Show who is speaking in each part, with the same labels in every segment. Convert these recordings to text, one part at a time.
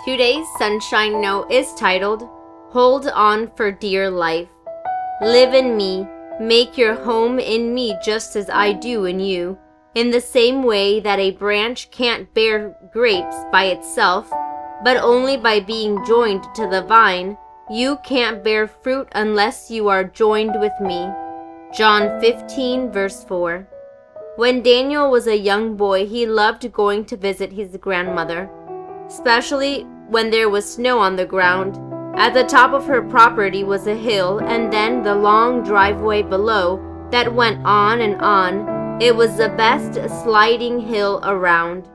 Speaker 1: Today's Sunshine Note is titled, Hold On for Dear Life. Live in me, make your home in me just as I do in you. In the same way that a branch can't bear grapes by itself, but only by being joined to the vine, you can't bear fruit unless you are joined with me. John 15, verse 4. When Daniel was a young boy, he loved going to visit his grandmother, especially when there was snow on the ground. At the top of her property was a hill, and then the long driveway below that went on and on. It was the best sliding hill around.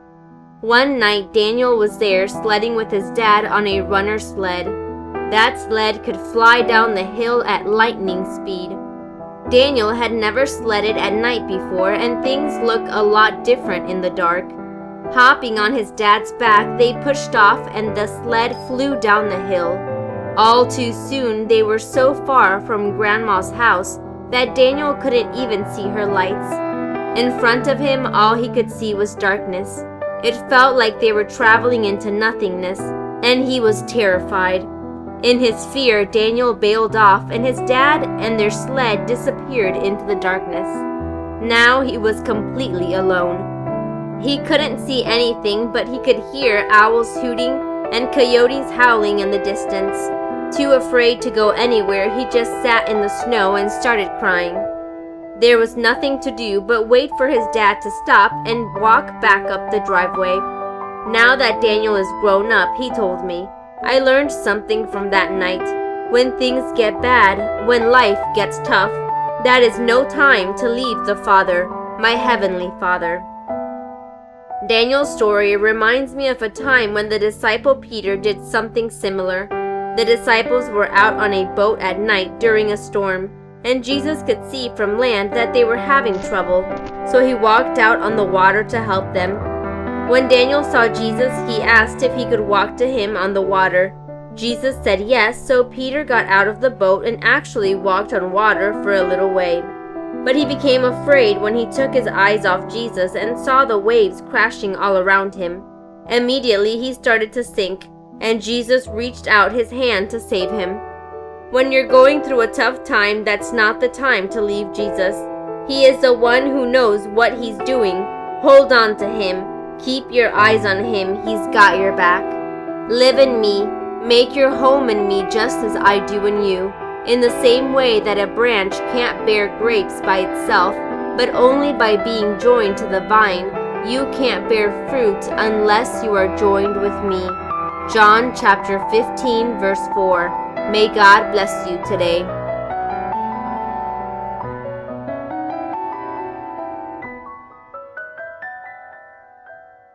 Speaker 1: One night, Daniel was there sledding with his dad on a runner sled. That sled could fly down the hill at lightning speed. Daniel had never sledded at night before, and things looked a lot different in the dark. Hopping on his dad's back, they pushed off and the sled flew down the hill. All too soon, they were so far from Grandma's house that Daniel couldn't even see her lights. In front of him, all he could see was darkness. It felt like they were traveling into nothingness, and he was terrified. In his fear, Daniel bailed off, and his dad and their sled disappeared into the darkness. Now he was completely alone. He couldn't see anything, but he could hear owls hooting and coyotes howling in the distance. Too afraid to go anywhere, he just sat in the snow and started crying. There was nothing to do but wait for his dad to stop and walk back up the driveway. Now that Daniel is grown up, he told me, I learned something from that night. When things get bad, when life gets tough, that is no time to leave the Father, my Heavenly Father. Daniel's story reminds me of a time when the disciple Peter did something similar. The disciples were out on a boat at night during a storm, and Jesus could see from land that they were having trouble, so he walked out on the water to help them. When Daniel saw Jesus, he asked if he could walk to him on the water. Jesus said yes, so Peter got out of the boat and actually walked on water for a little way. But he became afraid when he took his eyes off Jesus and saw the waves crashing all around him. Immediately he started to sink, and Jesus reached out his hand to save him. When you're going through a tough time, that's not the time to leave Jesus. He is the one who knows what he's doing. Hold on to him. Keep your eyes on him. He's got your back. Live in me. Make your home in me just as I do in you. In the same way that a branch can't bear grapes by itself, but only by being joined to the vine, you can't bear fruit unless you are joined with me. John chapter 15, verse 4. May God bless you today.